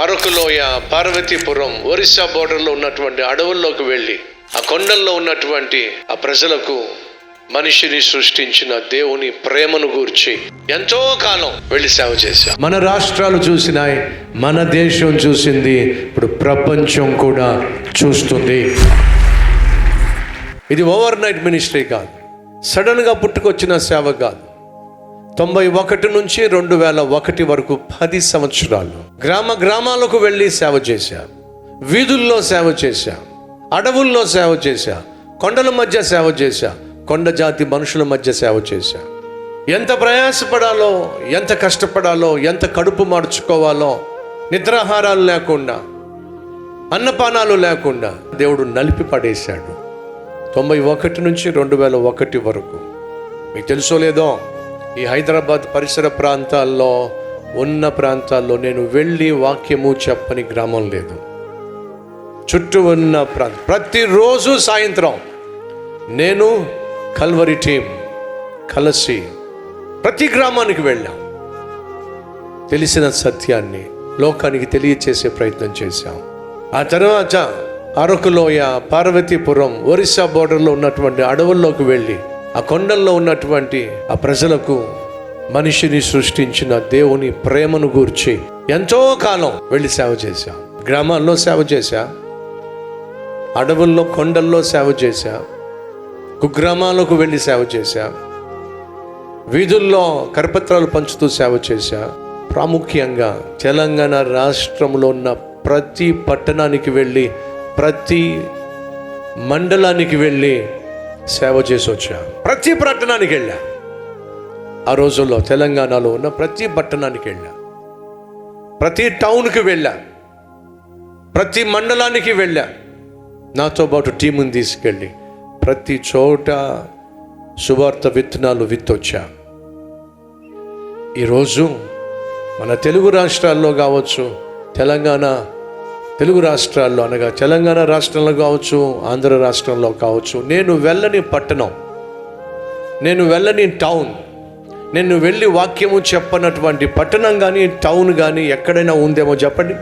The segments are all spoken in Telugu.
అరకులోయ, పార్వతీపురం, ఒరిస్సా బోర్డర్లో ఉన్నటువంటి అడవుల్లోకి వెళ్ళి ఆ కొండల్లో ఉన్నటువంటి ఆ ప్రజలకు మనిషిని సృష్టించిన దేవుని ప్రేమను గూర్చి ఎంతో కాలం వెళ్ళి సేవ చేశాం. మన రాష్ట్రాలు చూసినాయి, మన దేశం చూసింది, ఇప్పుడు ప్రపంచం కూడా చూస్తుంది. ఇది ఓవర్ నైట్ మినిస్ట్రీ కాదు, సడన్గా పుట్టుకొచ్చిన సేవ కాదు. 91 నుంచి 2001 వరకు 10 సంవత్సరాలు గ్రామాలకు వెళ్ళి సేవ చేశా, వీధుల్లో సేవ చేశా, అడవుల్లో సేవ చేశా, కొండల మధ్య సేవ చేశా, కొండ జాతి మనుషుల మధ్య సేవ చేశా. ఎంత ప్రయాసపడాలో, ఎంత కష్టపడాలో, ఎంత కడుపు మార్చుకోవాలో, నిద్రాహారాలు లేకుండా, అన్నపానాలు లేకుండా దేవుడు నలిపి పడేశాడు. 91 నుంచి 2001 వరకు. మీకు తెలుసో లేదో, ఈ హైదరాబాద్ పరిసర ప్రాంతాల్లో ఉన్న ప్రాంతాల్లో నేను వెళ్ళి వాక్యము చెప్పని గ్రామం లేదు. చుట్టూ ఉన్న ప్రాంతం ప్రతిరోజు సాయంత్రం నేను కల్వరి టీం కలిసి ప్రతి గ్రామానికి వెళ్ళాం. తెలిసిన సత్యాన్ని లోకానికి తెలియచేసే ప్రయత్నం చేశాం. ఆ తర్వాత అరకులోయ, పార్వతీపురం, ఒరిస్సా బోర్డర్లో ఉన్నటువంటి అడవుల్లోకి వెళ్ళి ఆ కొండల్లో ఉన్నటువంటి ఆ ప్రజలకు మనిషిని సృష్టించిన దేవుని ప్రేమను గూర్చి ఎంతో కాలం వెళ్ళి సేవ చేశా. గ్రామాల్లో సేవ చేశా, అడవుల్లో కొండల్లో సేవ చేశా, కుగ్రామాలకు వెళ్ళి సేవ చేశా, వీధుల్లో కరపత్రాలు పంచుతూ సేవ చేశా. ప్రాముఖ్యంగా తెలంగాణ రాష్ట్రంలో ఉన్న ప్రతి పట్టణానికి వెళ్ళి, ప్రతి మండలానికి వెళ్ళి సేవ చేసి వచ్చా. ప్రతి పట్టణానికి వెళ్ళా. ఆ రోజుల్లో తెలంగాణలో ఉన్న ప్రతి పట్టణానికి వెళ్ళా, ప్రతి టౌన్కి వెళ్ళా, ప్రతి మండలానికి వెళ్ళా. నాతో పాటు టీముని తీసుకెళ్ళి ప్రతి చోట సువార్త విత్తనాలు విత్తొచ్చా. ఈరోజు మన తెలుగు రాష్ట్రాల్లో కావచ్చు, తెలుగు రాష్ట్రాల్లో అనగా తెలంగాణ రాష్ట్రంలో కావచ్చు, ఆంధ్ర రాష్ట్రంలో కావచ్చు, నేను వెళ్ళని పట్టణం, నేను వెళ్ళని టౌన్, నేను వెళ్ళి వాక్యము చెప్పనటువంటి పట్టణం కానీ టౌన్ కానీ ఎక్కడైనా ఉందేమో చెప్పండి.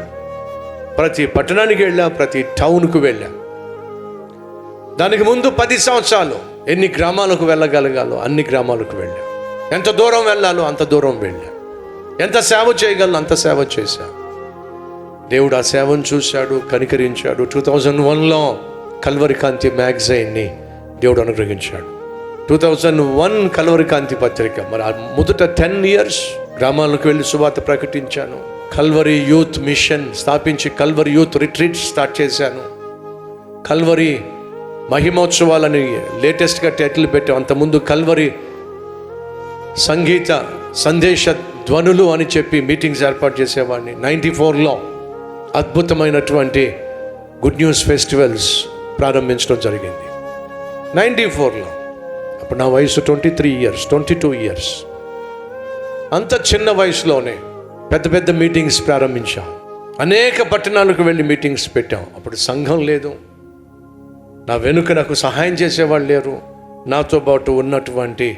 ప్రతి పట్టణానికి వెళ్ళా, ప్రతి టౌన్కు వెళ్ళా. దానికి ముందు 10 సంవత్సరాలు ఎన్ని గ్రామాలకు వెళ్ళగలగాలో అన్ని గ్రామాలకు వెళ్ళా. ఎంత దూరం వెళ్ళాలో అంత దూరం వెళ్ళా. ఎంత సేవ చేయగలను అంత సేవ చేశా. దేవుడు ఆ సేవను చూశాడు, కనికరించాడు. 2001లో కల్వరి కాంతి మ్యాగజైన్ని దేవుడు అనుగ్రహించాడు. 2001 కల్వరి కాంతి పత్రిక. మరి ఆ మొదట 10 years గ్రామాలకు వెళ్ళి సువార్త ప్రకటించాను. కల్వరి యూత్ మిషన్ స్థాపించి కల్వరి యూత్ రిట్రీట్ స్టార్ట్ చేశాను. కల్వరి మహిమోత్సవాలని లేటెస్ట్గా టైటిల్ పెట్టాం. అంతకుముందు కల్వరి సంగీత సందేశ ధ్వనులు అని చెప్పి మీటింగ్స్ ఏర్పాటు చేసేవాడిని. 94లో అద్భుతమైనటువంటి గుడ్ న్యూస్ ఫెస్టివల్స్ ప్రారంభించడం జరిగింది. 94లో అప్పుడు నా వయసు 23 years, 22 years. అంత చిన్న వయసులోనే పెద్ద పెద్ద మీటింగ్స్ ప్రారంభించాం. అనేక పట్టణాలకు వెళ్ళి మీటింగ్స్ పెట్టాం. అప్పుడు సంఘం లేదు, నా వెనుక నాకు సహాయం చేసేవాళ్ళు లేరు. నాతో పాటు ఉన్నటువంటి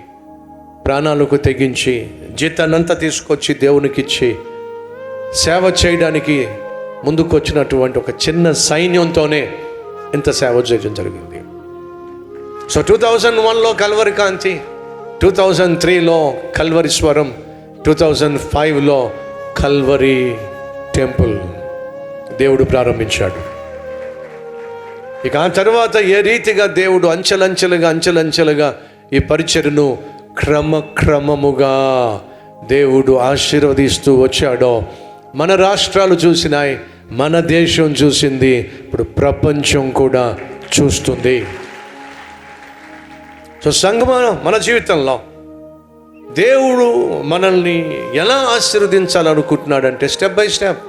ప్రాణాలకు తెగించి జీతాన్నంతా తీసుకొచ్చి దేవునికి ఇచ్చి సేవ చేయడానికి ముందుకు వచ్చినటువంటి ఒక చిన్న సైన్యంతోనే ఇంత సేవ చేయడం జరిగింది. సో 2001లో కల్వరి కాంతి, 2003లో కల్వరి స్వరం, 2005లో కల్వరి టెంపుల్ దేవుడు ప్రారంభించాడు. ఇక ఆ తర్వాత ఏ రీతిగా దేవుడు అంచెలంచెలుగా ఈ పరిచర్ను క్రమముగా దేవుడు ఆశీర్వదిస్తూ వచ్చాడో మన రాష్ట్రాలు చూసినాయి, మన దేశం చూసింది, ఇప్పుడు ప్రపంచం కూడా చూస్తుంది. సో సంగమ మన జీవితంలో దేవుడు మనల్ని ఎలా ఆశీర్వదించాలనుకుంటున్నాడంటే స్టెప్ బై స్టెప్